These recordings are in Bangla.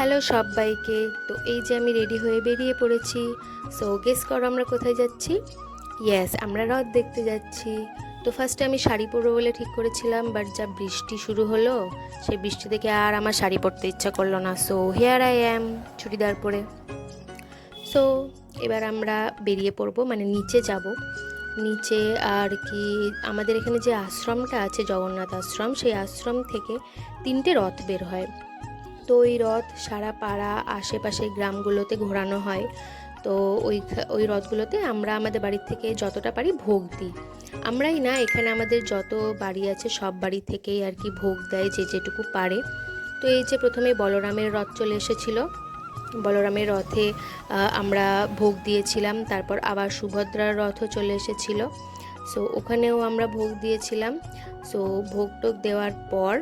হ্যালো সবাইকে। তো এই যে আমি রেডি হয়ে বেরিয়ে পড়েছি। সো গেস করো আমরা কোথায় যাচ্ছি? ইয়েস, আমরা রথ দেখতে যাচ্ছি। তো ফার্স্টে আমি শাড়ি পরবো বলে ঠিক করেছিলাম, বাট যা বৃষ্টি শুরু হলো, সেই বৃষ্টি দেখে আর আমার শাড়ি পরতে ইচ্ছা করলো না। So here I am churidar পরে। সো এবার আমরা বেরিয়ে পড়বো, মানে নিচে যাব। নিচে আর কি আমাদের এখানে যে আশ্রমটা আছে, জগন্নাথ আশ্রম, সেই আশ্রম থেকে 3টে রথ বের হয়। তো ওই রথ সারা পাড়া আশেপাশে গ্রামগুলোতে ঘোরানো হয়। তো ওই রথগুলোতে আমরা আমাদের বাড়ির থেকে যতটা পারি ভোগ দিই। আমরাই না, এখানে আমাদের যত বাড়ি আছে সব বাড়ি থেকেই আর কি ভোগ দেয় যে যেটুকু পারে। তো এই যে প্রথমে বলরামের রথ চলে এসেছিল, বলরামের রথে আমরা ভোগ দিয়েছিলাম। তারপর আবার সুভদ্রার রথও চলে এসেছিল। সো ওখানেও আমরা ভোগ দিয়েছিলাম। সো ভোগ টোগ দেওয়ার পর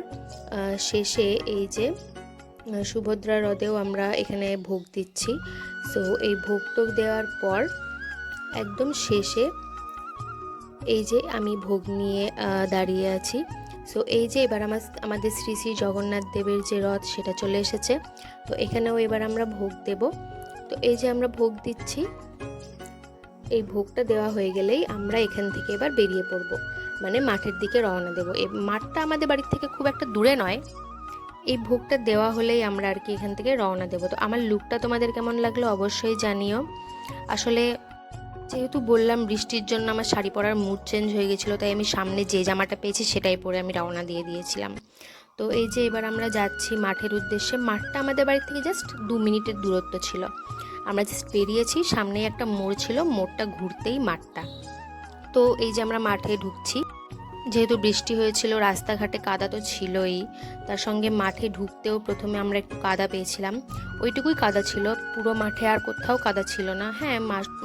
শেষে এই যে সুভদ্রা রথেও আমরা এখানে ভোগ দিচ্ছি। সো এই ভোগ টোগ দেওয়ার পর একদম শেষে এই যে আমি ভোগ নিয়ে দাঁড়িয়ে আছি। সো এই যে এবার আমাদের শ্রী শ্রী জগন্নাথ দেবের যে রথ, সেটা চলে এসেছে। তো এখানেও এবার আমরা ভোগ দেব। তো এই যে আমরা ভোগ দিচ্ছি, এই ভোগটা দেওয়া হয়ে গেলেই আমরা এখান থেকে এবার বেরিয়ে পড়ব, মানে মাঠের দিকে রওনা দেবো। এই মাঠটা আমাদের বাড়ির থেকে খুব একটা দূরে নয়। এই ভোগটা দেওয়া হলেই আমরা আর কি এখান থেকে রওনা দেবো। তো আমার লুকটা তোমাদের কেমন লাগলো অবশ্যই জানিও। আসলে যেহেতু বললাম বৃষ্টির জন্য আমার শাড়ি পরার মুড চেঞ্জ হয়ে গেছিলো, তাই আমি সামনে যে জামাটা পেয়েছি সেটাই পরে আমি রওনা দিয়ে দিয়েছিলাম। তো এই যে এবার আমরা যাচ্ছি মাঠের উদ্দেশ্যে। মাঠটা আমাদের বাড়ি থেকে জাস্ট 2 মিনিটের দূরত্ব ছিল। আমরা জাস্ট বেরিয়েছি, সামনেই একটা মোড় ছিল, মোড়টা ঘুরতেই মাঠটা। তো এই যে আমরা মাঠে ঢুকছি। যেহেতু বৃষ্টি হয়েছিল, রাস্তাঘাটে কাদা তো ছিলই, তার সঙ্গে মাঠে ঢুকতেও প্রথমে আমরা একটু কাদা পেয়েছিলাম। ওইটুকুই কাদা ছিল, পুরো মাঠে আর কোথাও কাদা ছিল না। হ্যাঁ,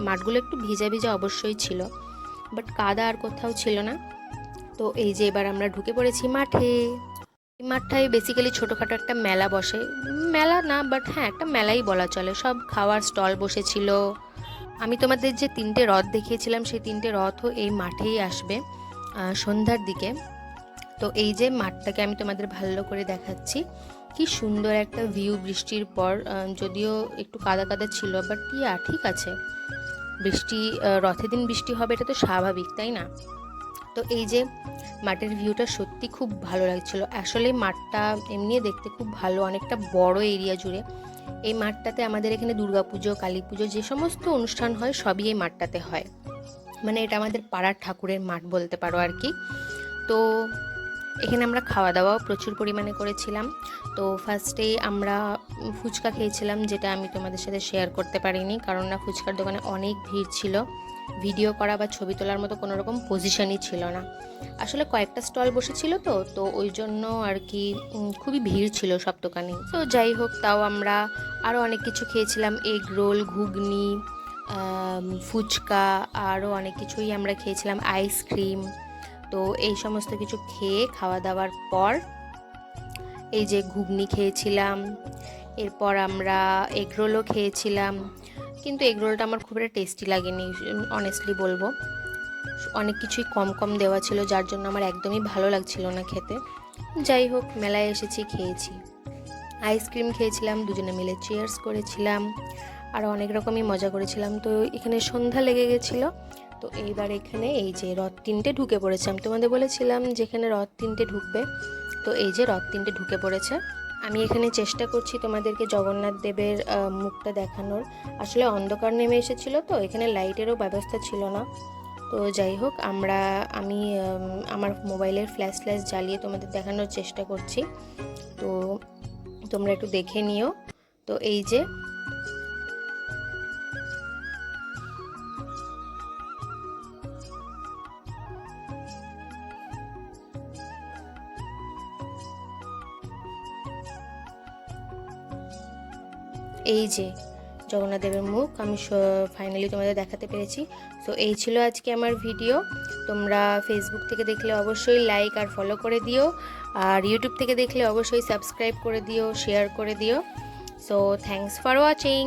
মাঠগুলো একটু ভিজা ভিজা অবশ্যই ছিল, বাট কাদা আর কোথাও ছিল না। তো এই যে এবার আমরা ঢুকে পড়েছি মাঠে। এই মাঠটায় বেসিক্যালি ছোটোখাটো একটা মেলা বসে। মেলা না, বাট হ্যাঁ একটা মেলাই বলা চলে। সব খাওয়ার স্টল বসেছিল। আমি তোমাদের যে 3টে রথ দেখিয়েছিলাম, সেই 3টে রথও এই মাঠেই আসবে সন্ধ্যার দিকে। তো এই যে মাঠটাকে আমি তোমাদের ভালো করে দেখাচ্ছি। কি সুন্দর একটা ভিউ বৃষ্টির পর। যদিও একটু কাদা কাদা ছিল, বাট ঠিক আছে। বৃষ্টি, রথের দিন বৃষ্টি হবে, এটা তো স্বাভাবিক, তাই না? তো এই যে মাঠের ভিউটা সত্যি খুব ভালো লাগছিল। আসলে মাঠটা এমনি দেখতে খুব ভালো, অনেকটা বড় এরিয়া জুড়ে। এই মাঠটাতে আমাদের এখানে দুর্গাপুজো, কালী পুজো, যে সমস্ত অনুষ্ঠান হয় সবই এই মাঠটাতে হয়। মানে এটা আমাদের পাড়ার ঠাকুরের মাঠ বলতে পারো আর কি। তো এখানে আমরা খাওয়া দাওয়াও প্রচুর পরিমাণে করেছিলাম। তো ফার্স্টেই আমরা ফুচকা খেয়েছিলাম, যেটা আমি তোমাদের সাথে শেয়ার করতে পারিনি, কারণ না ফুচকার দোকানে অনেক ভিড় ছিল। ভিডিও করা বা ছবি তোলার মতো কোনো রকম পজিশনই ছিল না। আসলে কয়েকটা স্টল বসেছিল, তো ওই জন্য আর কি খুবই ভিড় ছিল সব দোকানেই। তো যাই হোক, তাও আমরা আরও অনেক কিছু খেয়েছিলাম, এগ রোল, ঘুগনি, ফুচকা, আরও অনেক কিছুই আমরা খেয়েছিলাম, আইসক্রিম। তো এই সমস্ত কিছু খেয়ে খাওয়া দাওয়ার পর এই যে ঘুগনি খেয়েছিলাম। এরপর আমরা এগরোলও খেয়েছিলাম, কিন্তু এগরোলটা আমার খুব একটা টেস্টি লাগেনি, অনেস্টলি বলবো। অনেক কিছুই কম কম দেওয়া ছিল, যার জন্য আমার একদমই ভালো লাগছিল না খেতে। যাই হোক, মেলায় এসেছি, খেয়েছি। আইসক্রিম খেয়েছিলাম, দুজনে মিলে চিয়ার্স করেছিলাম, আর অনেক রকমই মজা করেছিলাম। তো এখানে সন্ধ্যা লেগে গেছিলো। তো এইবার এখানে এই যে রথ 3টে ঢুকে পড়েছে। আমি তোমাদের বলেছিলাম যেখানে রথ 3টে ঢুকবে। তো এই যে রথ 3টে ঢুকে পড়েছে। আমি এখানে চেষ্টা করছি তোমাদেরকে জগন্নাথ দেবের মুখটা দেখানোর। আসলে অন্ধকার নেমে এসেছিলো, তো এখানে লাইটেরও ব্যবস্থা ছিল না। তো যাই হোক, আমি আমার মোবাইলের ফ্ল্যাশ জ্বালিয়ে তোমাদের দেখানোর চেষ্টা করছি। তো তোমরা একটু দেখে নিও। তো এই যে জগন্নাথ দেবের মুখ আমি ফাইনালি তোমাদের দেখাতে পেরেছি। সো এই ছিল আজকে আমার ভিডিও। তোমরা ফেসবুক থেকে দেখলে অবশ্যই লাইক আর ফলো করে দিও, আর ইউটিউব থেকে দেখলে অবশ্যই সাবস্ক্রাইব করে দিও, শেয়ার করে দিও। So thanks for watching.